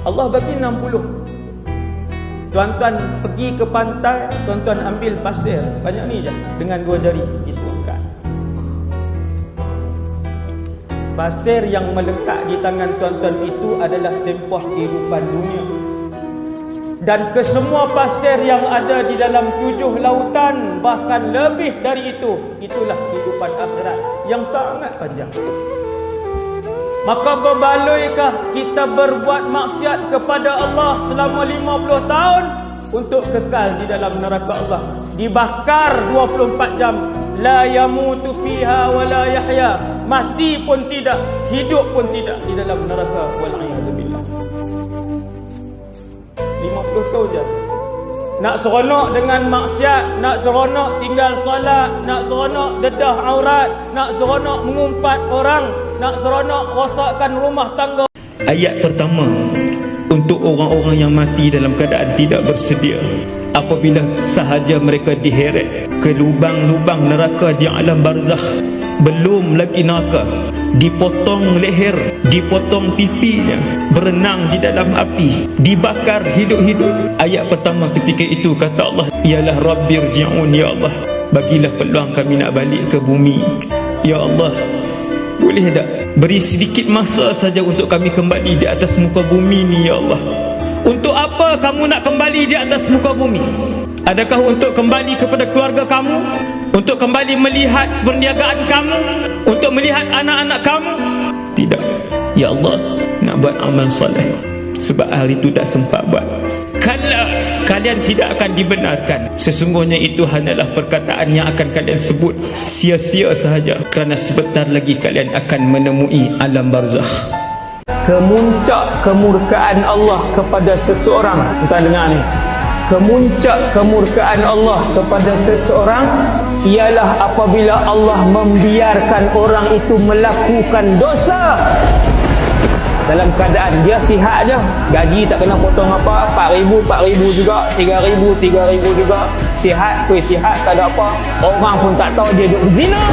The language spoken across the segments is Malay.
Allah bagi 60. Tuan-tuan pergi ke pantai, tuan-tuan ambil pasir banyak ni je dengan 2 jari gitu angkat. Pasir yang melekat di tangan tuan-tuan itu adalah tempoh kehidupan dunia. Dan kesemua pasir yang ada di dalam 7 lautan, bahkan lebih dari itu, itulah kehidupan akhirat yang sangat panjang. Maka berbaloikah kita berbuat maksiat kepada Allah selama 50 tahun untuk kekal di dalam neraka Allah, dibakar 24 jam, la yamutu fiha wa la yahya, mati pun tidak, hidup pun tidak di dalam neraka, wal'iyadzubillah. 50 tahun je. Nak seronok dengan maksiat, nak seronok tinggal solat, nak seronok dedah aurat, nak seronok mengumpat orang, nak seronok rosakkan rumah tangga. Ayat pertama untuk orang-orang yang mati dalam keadaan tidak bersedia, apabila sahaja mereka diheret ke lubang-lubang neraka di alam barzakh, belum lagi neraka, dipotong leher, dipotong pipinya, berenang di dalam api, dibakar hidup-hidup. Ayat pertama ketika itu kata Allah ialah Rabbirji'un, ya Allah, bagilah peluang kami nak balik ke bumi. Ya Allah, boleh tak beri sedikit masa saja untuk kami kembali di atas muka bumi ni, ya Allah. Untuk apa kamu nak kembali di atas muka bumi? Adakah untuk kembali kepada keluarga kamu? Untuk kembali melihat perniagaan kamu? Untuk melihat anak-anak kamu? Tidak. Ya Allah, nak buat amal soleh, sebab hari itu tak sempat buat. Kalau kalian tidak akan dibenarkan, sesungguhnya itu hanyalah perkataan yang akan kalian sebut sia-sia sahaja, kerana sebentar lagi kalian akan menemui alam barzakh. Kemuncak kemurkaan Allah kepada seseorang, entah dengar ni, kemuncak kemurkaan Allah kepada seseorang ialah apabila Allah membiarkan orang itu melakukan dosa dalam keadaan dia sihat je, gaji tak kena potong apa, 4,000 juga, 3,000 juga, sihat, sihat tak ada apa, orang pun tak tahu dia duduk berzina.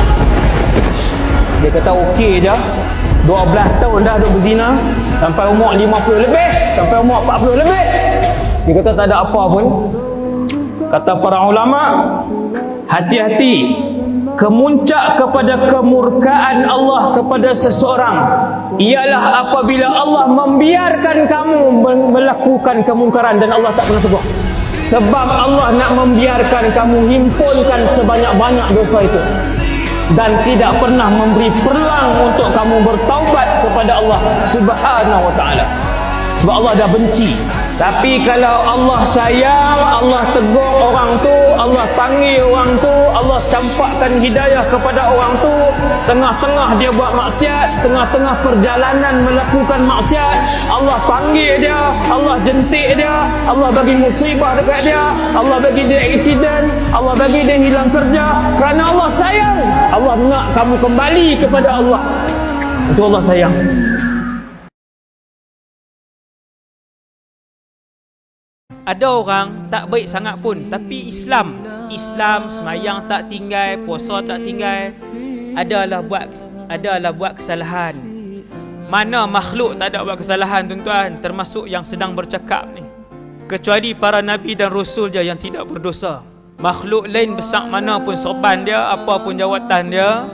Dia kata okey je, 12 tahun dah duduk berzina, sampai umur 50 lebih, sampai umur 40 lebih, dia kata tak ada apa pun. Kata para ulama, hati-hati. Kemuncak kepada kemurkaan Allah kepada seseorang ialah apabila Allah membiarkan kamu melakukan kemungkaran dan Allah tak pernah tegur. Sebab Allah nak membiarkan kamu himpunkan sebanyak-banyak dosa itu dan tidak pernah memberi peluang untuk kamu bertaubat kepada Allah Subhanahu wa ta'ala. Sebab Allah dah benci. Tapi kalau Allah sayang, Allah tegur orang tu, Allah panggil orang tu, Allah campakkan hidayah kepada orang tu, tengah-tengah dia buat maksiat, tengah-tengah perjalanan melakukan maksiat, Allah panggil dia, Allah jentik dia, Allah bagi musibah dekat dia, Allah bagi dia aksiden, Allah bagi dia hilang kerja, kerana Allah sayang. Allah nak kamu kembali kepada Allah. Itu Allah sayang. Ada orang tak baik sangat pun, tapi Islam semayang tak tinggal, puasa tak tinggal, adalah buat kesalahan. Mana makhluk tak ada buat kesalahan, tuan-tuan, termasuk yang sedang bercakap ni. Kecuali para nabi dan rasul je yang tidak berdosa. Makhluk lain besar mana pun sorban dia, apa pun jawatan dia,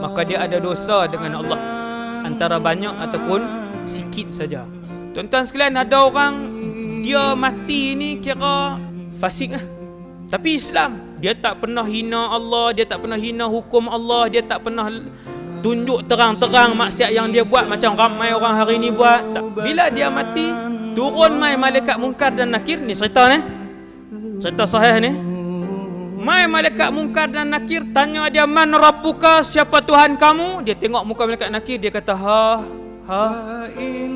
maka dia ada dosa dengan Allah, antara banyak ataupun sikit saja. Tuan-tuan sekalian, ada orang dia mati ni kira fasik lah, tapi Islam, dia tak pernah hina Allah, dia tak pernah hina hukum Allah, dia tak pernah tunjuk terang-terang maksiat yang dia buat macam ramai orang hari ni buat. Bila dia mati, turun mai malaikat mungkar dan nakir. Ni cerita ni, cerita sahih ni. Mai malaikat mungkar dan nakir tanya dia, man rabbuka, siapa Tuhan kamu? Dia tengok muka malaikat nakir, dia kata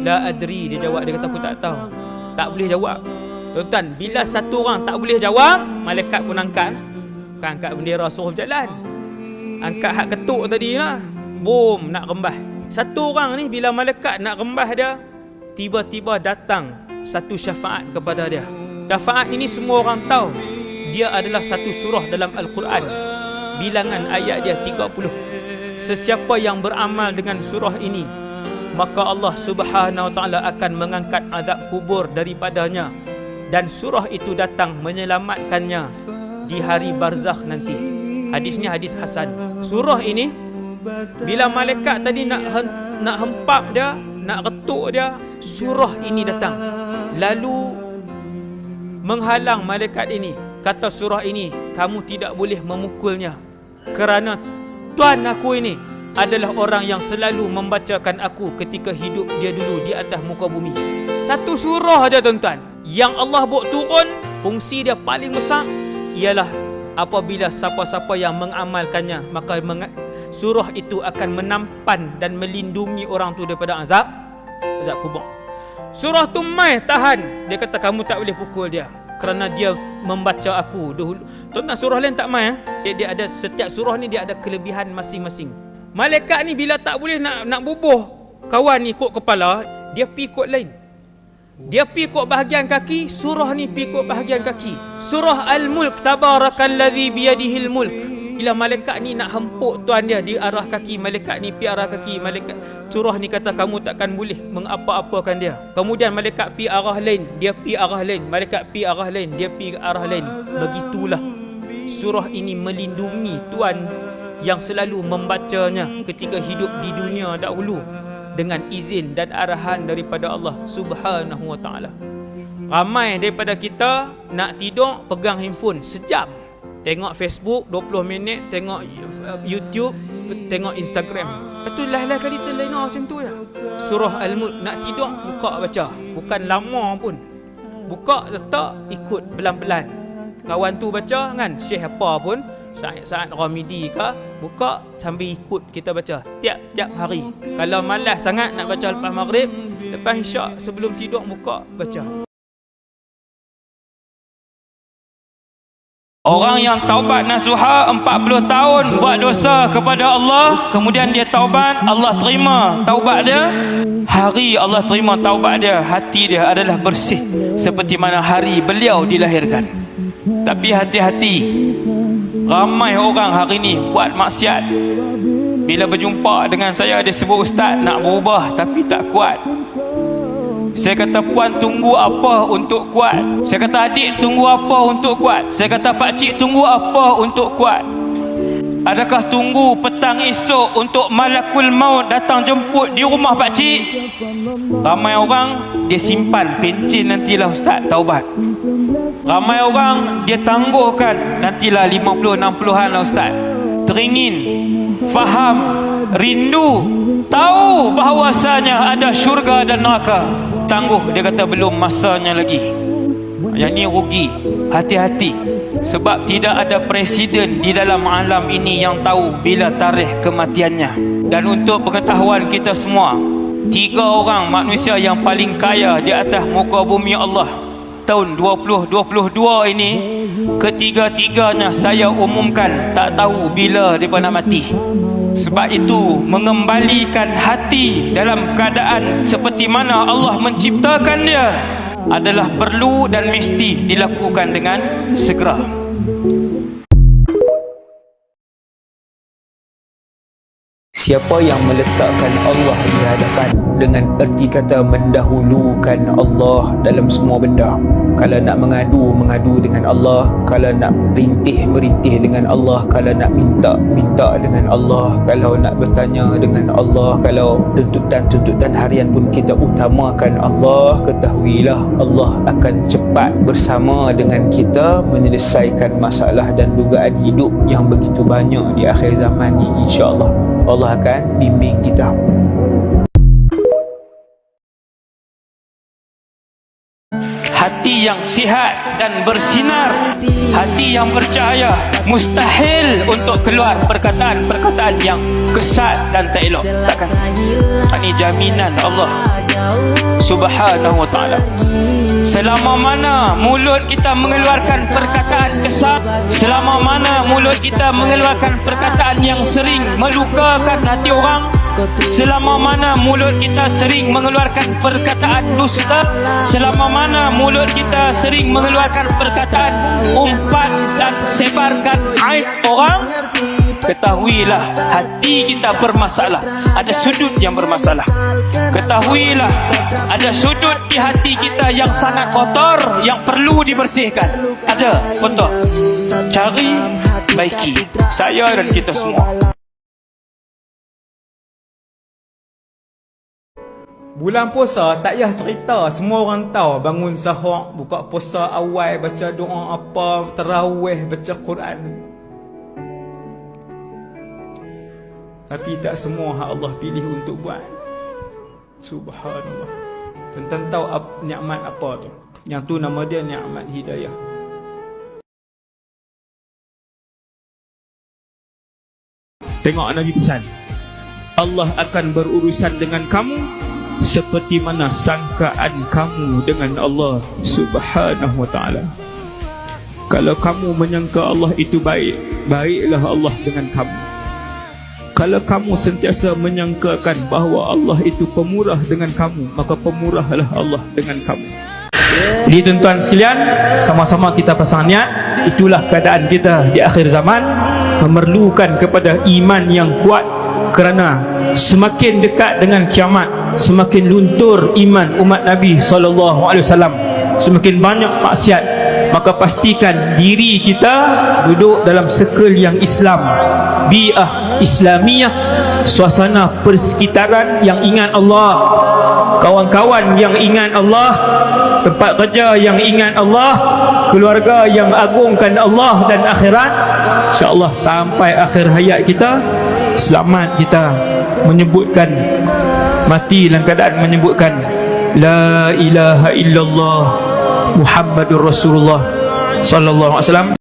la adri. Dia jawab, dia kata aku tak tahu. Tak boleh jawab. Tuan-tuan, bila satu orang tak boleh jawab, malaikat pun angkat. Bukan angkat bendera suruh berjalan, angkat hak ketuk tadi lah, boom, nak rembah. Satu orang ni bila malaikat nak rembah dia, tiba-tiba datang satu syafaat kepada dia. Syafaat ini semua orang tahu, dia adalah satu surah dalam Al-Quran. Bilangan ayat dia 30. Sesiapa yang beramal dengan surah ini, maka Allah Subhanahu wa taala akan mengangkat azab kubur daripadanya, dan surah itu datang menyelamatkannya di hari barzakh nanti. Hadis ni hadis hasan. Surah ini bila malaikat tadi nak hempap dia, nak retuk dia, surah ini datang lalu menghalang malaikat ini. Kata surah ini, kamu tidak boleh memukulnya, kerana Tuhan aku ini adalah orang yang selalu membacakan aku ketika hidup dia dulu di atas muka bumi. Satu surah aja tuan-tuan yang Allah buat turun, fungsi dia paling besar ialah apabila siapa-siapa yang mengamalkannya, maka surah itu akan menampan dan melindungi orang tu daripada azab kubur. Surah tu mai tahan, dia kata kamu tak boleh pukul dia kerana dia membaca aku dahulu. Tuan-tuan, surah lain tak mai dia ada, setiap surah ni dia ada kelebihan masing-masing. Malaikat ni bila tak boleh nak bubuh kawan ni ikut kepala, dia pi ikut lain. Dia pi ikut bahagian kaki, surah ni pi ikut bahagian kaki. Surah Al-Mulk, tabarakalladzi biyadihil mulk. Bila malaikat ni nak hempuk tuan dia di arah kaki, malaikat ni pi arah kaki, malaikat surah ni kata kamu takkan boleh mengapa-apakan dia. Kemudian malaikat pi arah lain, dia pi arah lain, malaikat pi arah lain, dia pi arah lain. Begitulah surah ini melindungi tuan yang selalu membacanya ketika hidup di dunia dahulu dengan izin dan arahan daripada Allah Subhanahu wa taala. Ramai daripada kita nak tidur pegang handphone sejam, tengok Facebook 20 minit, tengok YouTube, tengok Instagram. Itu lain-lain kali terlena macam tu ya. Surah Al-Mulk nak tidur buka baca, bukan lama pun. Buka letak ikut pelan-pelan. Kawan tu baca kan, syekh apa pun, Sa'id Ramidi ke, buka sambil ikut kita baca tiap-tiap hari. Kalau malas sangat nak baca lepas maghrib, lepas isyak sebelum tidur buka baca. Orang yang taubat nasuha 40 tahun buat dosa kepada Allah, kemudian dia taubat, Allah terima taubat dia. Hari Allah terima taubat dia, hati dia adalah bersih seperti mana hari beliau dilahirkan. Tapi hati-hati, ramai orang hari ni buat maksiat. Bila berjumpa dengan saya, dia sebut ustaz nak berubah tapi tak kuat. Saya kata puan tunggu apa untuk kuat? Saya kata adik tunggu apa untuk kuat? Saya kata pakcik tunggu apa untuk kuat? Adakah tunggu petang esok untuk malakul maut datang jemput di rumah pakcik? Ramai orang dia simpan pencen nantilah ustaz taubat. Ramai orang dia tangguhkan nantilah 50-60an lah ustaz. Teringin, faham, rindu, tahu bahawasanya ada syurga dan neraka. Tangguh, dia kata belum masanya lagi. Yang ni rugi. Hati-hati, sebab tidak ada presiden di dalam alam ini yang tahu bila tarikh kematiannya. Dan untuk pengetahuan kita semua, 3 orang manusia yang paling kaya di atas muka bumi Allah tahun 2022 ini, ketiga-tiganya saya umumkan tak tahu bila mereka nak mati. Sebab itu mengembalikan hati dalam keadaan seperti mana Allah menciptakan dia adalah perlu dan mesti dilakukan dengan segera. Siapa yang meletakkan Allah di hadapan dengan erti kata mendahulukan Allah dalam semua benda. Kalau nak mengadu dengan Allah. Kalau nak merintih dengan Allah. Kalau nak minta dengan Allah. Kalau nak bertanya dengan Allah. Kalau tuntutan harian pun kita utamakan Allah. Ketahuilah Allah akan cepat bersama dengan kita menyelesaikan masalah dan dugaan hidup yang begitu banyak di akhir zaman ni, insya-Allah. Allah akan bimbing kita. Hati yang sihat dan bersinar, hati yang bercahaya, mustahil untuk keluar perkataan-perkataan yang kesat dan tak elok. Takkan. Ini jaminan Allah Subhanahu wa ta'ala. Selama mana mulut kita mengeluarkan perkataan kesat, selama mana mulut kita mengeluarkan perkataan yang sering melukakan hati orang, selama mana mulut kita sering mengeluarkan perkataan dusta, selama mana mulut kita sering mengeluarkan perkataan umpat dan sebarkan aib orang, ketahuilah hati kita bermasalah, ada sudut yang bermasalah. Ketahuilah ada sudut di hati kita yang sangat kotor, yang perlu dibersihkan. Ada, betul. Cari, baiki. Saya dan kita semua. Bulan puasa tak payah cerita, semua orang tahu. Bangun sahur, buka puasa awal, baca doa apa, tarawih, baca Quran. Tapi tak semua hak Allah pilih untuk buat. Subhanallah. Tuan-tuan tahu nikmat apa tu? Yang tu nama dia nikmat hidayah. Tengok Nabi pesan, Allah akan berurusan dengan kamu seperti mana sangkaan kamu dengan Allah Subhanahu wa ta'ala. Kalau kamu menyangka Allah itu baik, baiklah Allah dengan kamu. Kalau kamu sentiasa menyangkakan bahawa Allah itu pemurah dengan kamu, maka pemurahlah Allah dengan kamu. Jadi tuan-tuan sekalian, sama-sama kita pasang niat. Itulah keadaan kita di akhir zaman, memerlukan kepada iman yang kuat. Kerana semakin dekat dengan kiamat, semakin luntur iman umat Nabi SAW, semakin banyak maksiat. Maka pastikan diri kita duduk dalam circle yang Islam, bi'ah Islamiyah, suasana persekitaran yang ingat Allah, kawan-kawan yang ingat Allah, tempat kerja yang ingat Allah, keluarga yang agungkan Allah dan akhirat. InsyaAllah sampai akhir hayat kita selamat kita menyebutkan, mati dalam keadaan menyebutkan La ilaha illallah Muhammadur Rasulullah sallallahu alaihi wasallam.